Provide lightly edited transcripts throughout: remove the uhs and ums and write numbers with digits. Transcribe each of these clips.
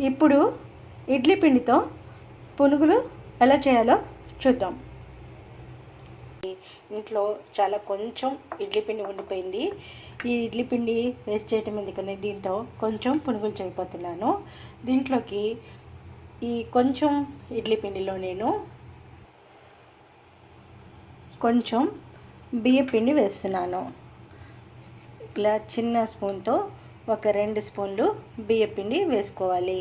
ఇప్పుడు ఇడ్లీ పిండితో పునుగులు ఎలా చేయాలో చూద్దాం. ఇంట్లో చాలా కొంచెం ఇడ్లీ పిండి ఉండిపోయింది. ఈ ఇడ్లీ పిండి వేస్ట్ చేయటం ఎందుకని దీంతో కొంచెం పునుగులు చేయబోతున్నాను. దీంట్లోకి ఈ కొంచెం ఇడ్లీ పిండిలో నేను కొంచెం బియ్య పిండి వేస్తున్నాను. ఇలా చిన్న స్పూన్తో ఒక 2 స్పూన్లు బియ్య పిండి వేసుకోవాలి.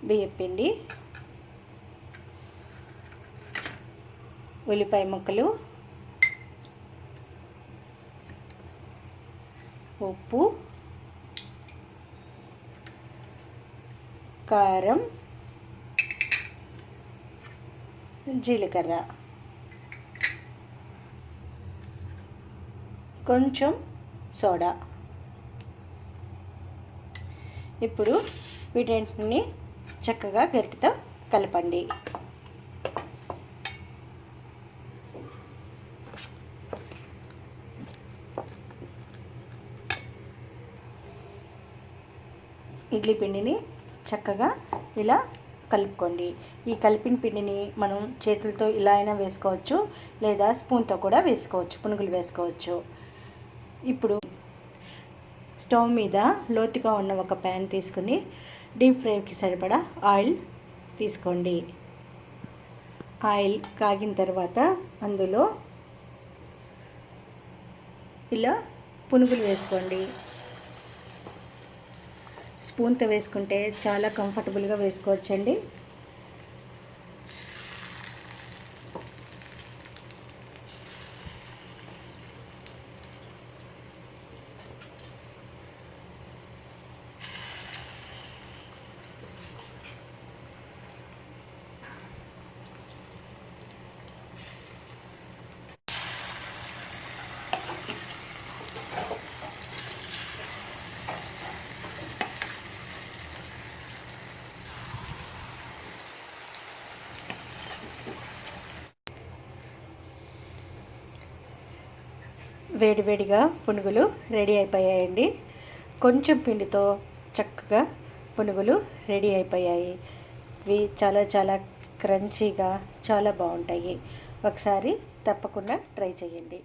బియ్య పిండి, ఉల్లిపాయ ముక్కలు, ఉప్పు, కారం, జీలకర్ర, కొంచెం సోడా. ఇప్పుడు వీటన్నిటిని చక్కగా గరిటెతో కలపండి. ఇడ్లీ పిండిని చక్కగా ఇలా కలుపుకోండి. ఈ కలిపిన పిండిని మనం చేతులతో ఇలా అయినా వేసుకోవచ్చు, లేదా స్పూన్తో కూడా వేసుకోవచ్చు, పునుగులు వేసుకోవచ్చు. ఇప్పుడు స్టవ్ మీద లోతుగా ఉన్న ఒక ప్యాన్ తీసుకుని డీప్ ఫ్రైకి సరిపడా ఆయిల్ తీసుకోండి. ఆయిల్ కాగిన తర్వాత అందులో ఇలా పునుగులు వేసుకోండి. స్పూన్తో వేసుకుంటే చాలా కంఫర్టబుల్గా వేసుకోవచ్చండి. వేడివేడిగా పునుగులు రెడీ అయిపోయాయండి. కొంచెం పిండితో చక్కగా పునుగులు రెడీ అయిపోయాయి. ఇవి చాలా చాలా క్రంచీగా చాలా బాగుంటాయి. ఒకసారి తప్పకుండా ట్రై చేయండి.